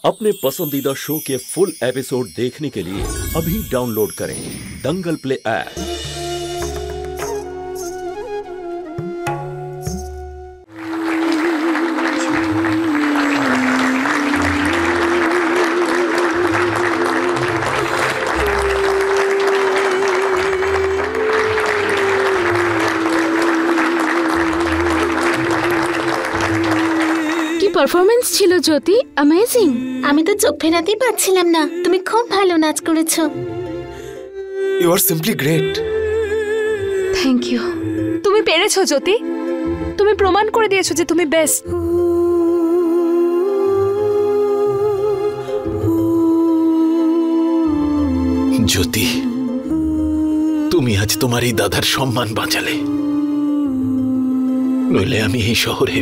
अपने पसंदीदा शो के फुल एपिसोड देखने के लिए अभी डाउनलोड करें दंगल प्ले ऐप। পারফরম্যান্স ছিল জ্যোতি, অ্যামেজিং। আমি তো চোখ ফেরাতেই পারছিলাম না। তুমি খুব ভালো নাচ করেছো। You are simply great. Thank you. তুমি পেরেছো জ্যোতি, তুমি প্রমাণ করে দিয়েছো যে তুমি বেস্ট। জ্যোতি, তুমি আজ তোমার এই দাদার সম্মান বাঁচালে, নইলে আমি এই শহরে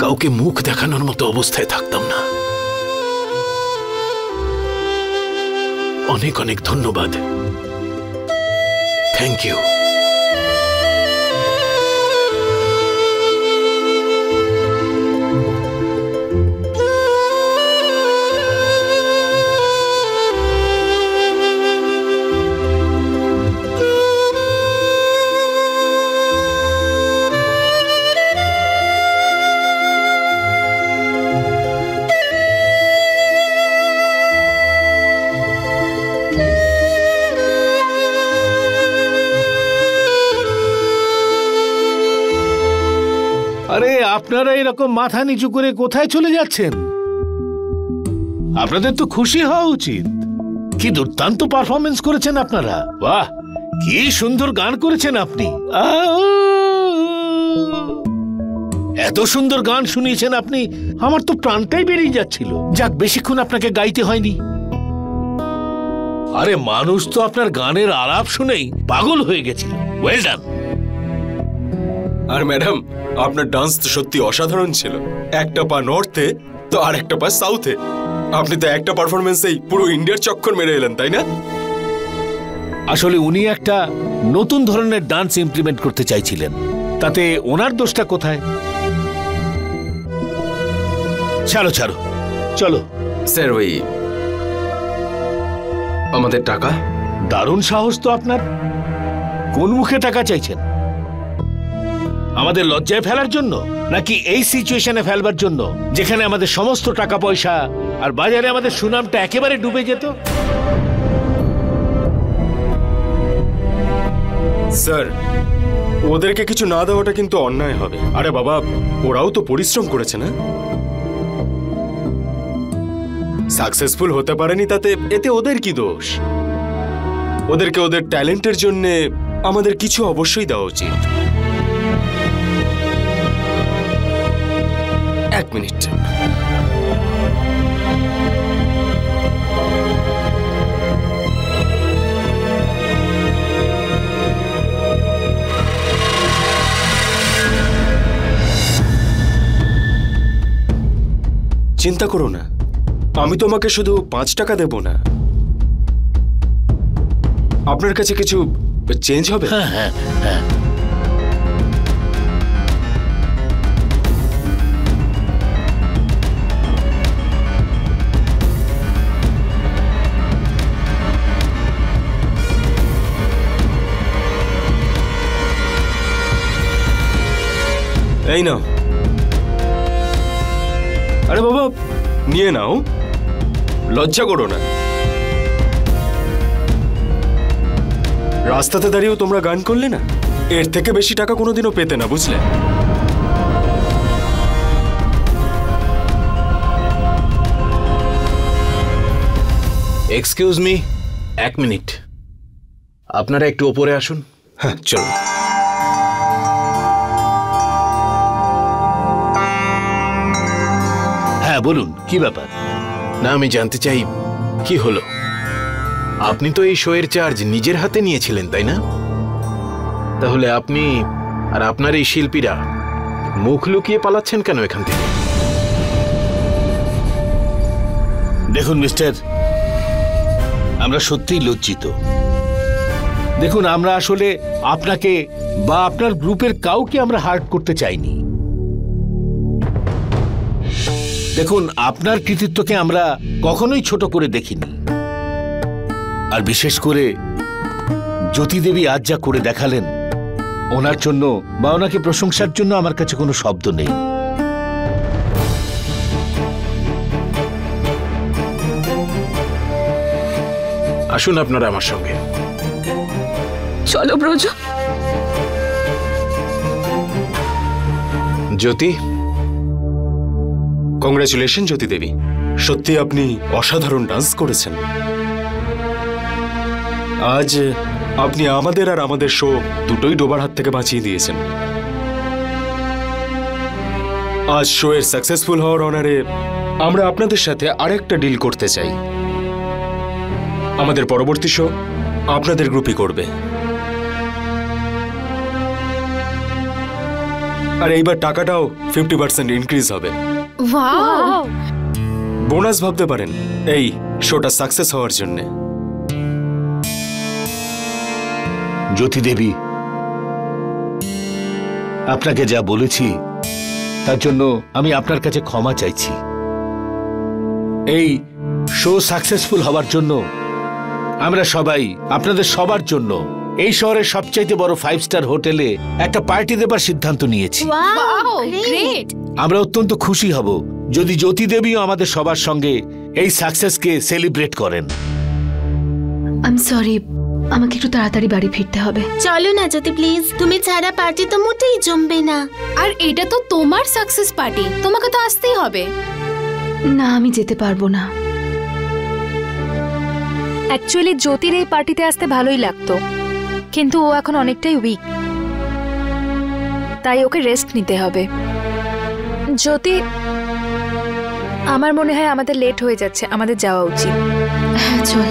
কাউকে মুখ দেখানোর মতো অবস্থায় থাকতাম না। অনেক অনেক ধন্যবাদ। Thank you. আরে আপনারা এরকম মাথা নিচু করে কোথায় চলে যাচ্ছেন? আপনাদের তো খুশি হওয়া উচিত। কি দুর্দান্ত পারফরমেন্স করেছেন আপনারা। বাহ, কি সুন্দর গান করেছেন আপনি। এত সুন্দর গান শুনিয়েছেন আপনি, আমার তো প্রাণটাই বেরিয়ে যাচ্ছিল। যাক, বেশিক্ষণ আপনাকে গাইতে হয়নি। আরে মানুষ তো আপনার গানের আলাপ শুনেই পাগল হয়ে গেছিল। Well done. আর ম্যাডাম, আপনার ডান্স তো সত্যি অসাধারণ ছিল। একটা পা নর্থে তো আর একটা পা সাউথে। আপনি তো একটা পারফরমেন্সেই পুরো ইন্ডিয়ার চক্কর মেরে এলেন, তাই না? আসলে উনি একটা নতুন ধরনের ডান্স ইমপ্লিমেন্ট করতে চাইছিলেন, তাতে ওনার দোষটা কোথায়? ছাড়ো ছাড়ো, চলো। স্যার, ওই আমাদের টাকা। দারুণ সাহস তো আপনার। কোন মুখে টাকা চাইছেন? আমাদের লজ্জায় ফেলার জন্য, নাকি এই সিচুয়েশনে ফেলবার জন্য যেখানে আমাদের সমস্ত টাকা পয়সা আর বাজারে আমাদের সুনামটা একেবারে ডুবে যেত? স্যার, ওদেরকে কিছু না দেওয়াটা কিন্তু অন্যায় হবে। আরে বাবা, ওরাও তো পরিশ্রম করেছে না? সাকসেসফুল হতে পারেনি তাতে এতে ওদের কি দোষ? ওদেরকে ওদের ট্যালেন্টের জন্য আমাদের কিছু অবশ্যই দেওয়া উচিত। এক মিনিট। চিন্তা করো না, আমি তোমাকে শুধু 5 টাকা দেব না। আপনার কাছে কিছু চেঞ্জ হবে? হ্যাঁ হ্যাঁ হ্যাঁ। এই নাও। আরে বাবা, নিয়ে নাও, লজ্জা করো না। রাস্তাতে দাঁড়িয়েও তোমরা গান করলে না, এর থেকে বেশি টাকা কোনোদিনও পেতে না, বুঝলে? Excuse me, 1 minute. আপনারা একটু ওপরে আসুন। হ্যাঁ, চলো। হ্যাঁ বলুন, কি ব্যাপার? না, আমি জানতে চাই কি হলো। আপনি তো এই শোয়ের চার্জ নিজের হাতে নিয়েছিলেন, তাই না? তাহলে আপনি আর আপনার এই শিল্পীরা মুখ লুকিয়ে পালাচ্ছেন কেন এখান থেকে? দেখুন মিস্টার, আমরা সত্যিই লজ্জিত। দেখুন, আমরা আসলে আপনাকে বা আপনার গ্রুপের কাউকে আমরা হার্ট করতে চাইনি। দেখুন, আপনার কৃতিত্বকে আমরা কখনোই ছোট করে দেখিনি, আর বিশেষ করে জ্যোতি দেবী আজ যা করে দেখালেন, ওনার জন্য বা ওনাকে প্রশংসার জন্য আমার কাছে কোনো শব্দ নেই। আসুন আপনারা আমার সঙ্গে। চলো ব্রজ। জ্যোতি, কংগ্রাচুলেশন জ্যোতি দেবী, সত্যি আপনি অসাধারণ ডান্স করেছেন। আজ আপনি আমাদের আর আমাদের শো দুটোই ডোবার হাত থেকে বাঁচিয়ে দিয়েছেন। আজ শো এর সাকসেসফুল হওয়ার অনারে আমরা আপনাদের সাথে আরেকটা ডিল করতে চাই। আমাদের পরবর্তী শো আপনাদের গ্রুপই করবে, আর এইবার টাকাটাও 50% ইনক্রিজ হবে। ওয়াও, বোনাস ভাবতে পারেন এই শোটা সাকসেস হওয়ার জন্য। জ্যোতি দেবী, আপনাকে যা বলেছি তার জন্য আমি আপনার কাছে ক্ষমা চাইছি। এই শো সাকসেসফুল হওয়ার জন্য আমরা সবাই আপনাদের সবার জন্য এই শহরের সবচাইতে বড় 5 স্টার হোটেলে একটা পার্টি দেবার সিদ্ধান্ত নিয়েছি। Wow, great. আমরা অত্যন্ত খুশি হব যদি জ্যোতি দেবীও আমাদের সবার সঙ্গে এই সাকসেসকে সেলিব্রেট করেন। আই এম সরি, আমাকে একটু তাড়াতাড়ি বাড়ি ফিরতে হবে। চলো না জ্যোতি প্লিজ, তুমি ছাড়া পার্টি তো মোটেই জমবে না। আর এটা তো তোমার সাকসেস পার্টি, তোমাকে তো আসতেই হবে। না, আমি যেতে পারবো না। অ্যাকচুয়ালি জ্যোতির এই পার্টিতে আসতে ভালোই লাগতো, কিন্তু ও এখন অনেকটাই উইক, তাই ওকে রেস্ট নিতে হবে। জ্যোতি, আমার মনে হয় আমাদের লেট হয়ে যাচ্ছে, আমাদের যাওয়া উচিত। হ্যাঁ চল।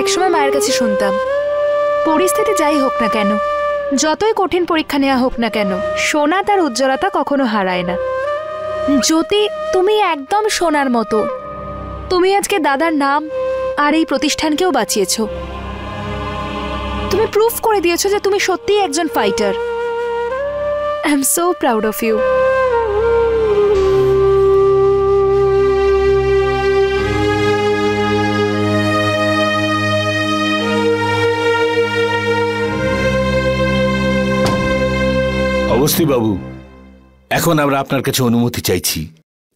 একসময় মায়ের কাছে শুনতাম, পরিস্থিতি যাই হোক না কেন, যতই কঠিন পরীক্ষা নেওয়া হোক না কেন, সোনা তার উজ্জ্বলতা কখনো হারায় না। জ্যোতি, তুমি একদম সোনার মতো। তুমি আজকে দাদার নাম আর এই প্রতিষ্ঠানকেও বাঁচিয়েছো। তুমি প্রুফ করে দিয়েছো যে তুমি সত্যিই একজন fighter. I am so proud of you. Awasthi বাবু, এখন আমরা আপনার কাছে অনুমতি চাইছি।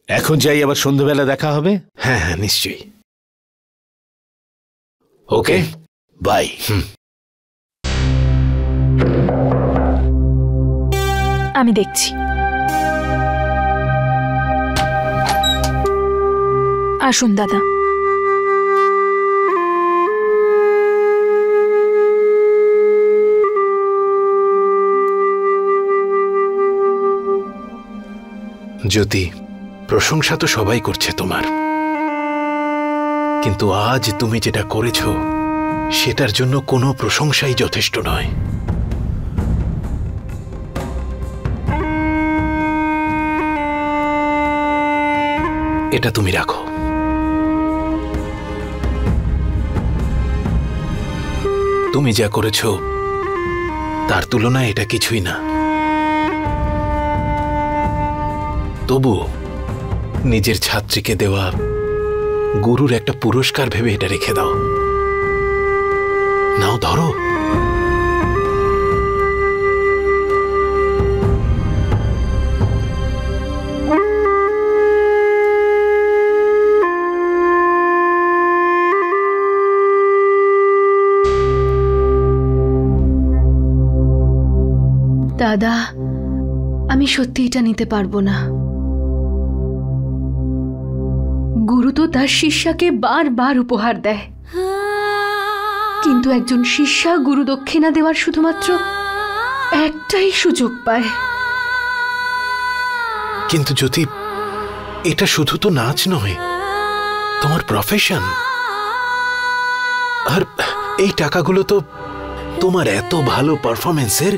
এখন যাই, আবার সন্ধ্যাবেলা দেখা হবে। হ্যাঁ হ্যাঁ নিশ্চয়ই। ওকে, বাই। আমি দেখছি। আসুন দাদা। জ্যোতি, প্রশংসা তো সবাই করছে তোমার, কিন্তু আজ তুমি যেটা করেছো সেটার জন্য কোনো প্রশংসাই যথেষ্ট নয়। এটা তুমি রাখো। তুমি যা করেছো তার তুলনায় এটা কিছুই না। তবু নিজের ছাত্রীকে দেওয়া গুরুর একটা পুরস্কার ভেবে এটা রেখে দাও। নাও ধরো। দাদা, আমি সত্যি এটা নিতে পারবো না। গুরু তো তার শিষ্যাকে বারবার উপহার দেয়, কিন্তু একজন শিষ্যা গুরু দক্ষিণা দেওয়ার শুধুমাত্র একটাই সুযোগ পায়। কিন্তু জ্যোতি, এটা শুধু তো নাচ নয়, তোমার প্রফেশন। আর এই টাকাগুলো তো তোমার এত ভালো পারফরমেন্সের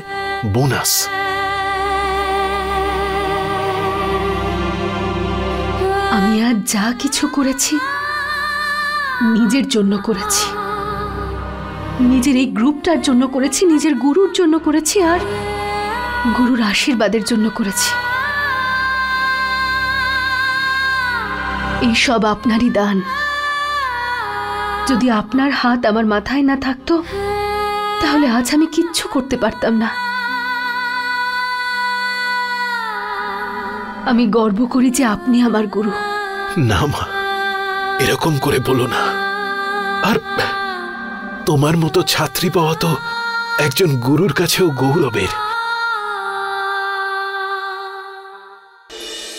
বোনাস। আমি আজ যা কিছু করেছি নিজের জন্য করেছি, নিজের এই গ্রুপটার জন্য করেছি, নিজের গুরুর জন্য করেছি, আর গুরুর আশীর্বাদের জন্য করেছি। এই সব আপনারই দান। যদি আপনার হাত আমার মাথায় না থাকতো তাহলে আজ আমি কিচ্ছু করতে পারতাম না। আমি গর্ব করি যে আপনি আমার গুরু। না মা, এরকম করে বলো না। আর তোমার মতো ছাত্রী পাওয়া তো একজন গুরুর কাছেও গৌরবের।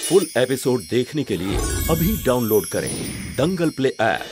फुल एपिसोड देखने के लिए अभी डाउनलोड करें दंगल प्ले ऐप।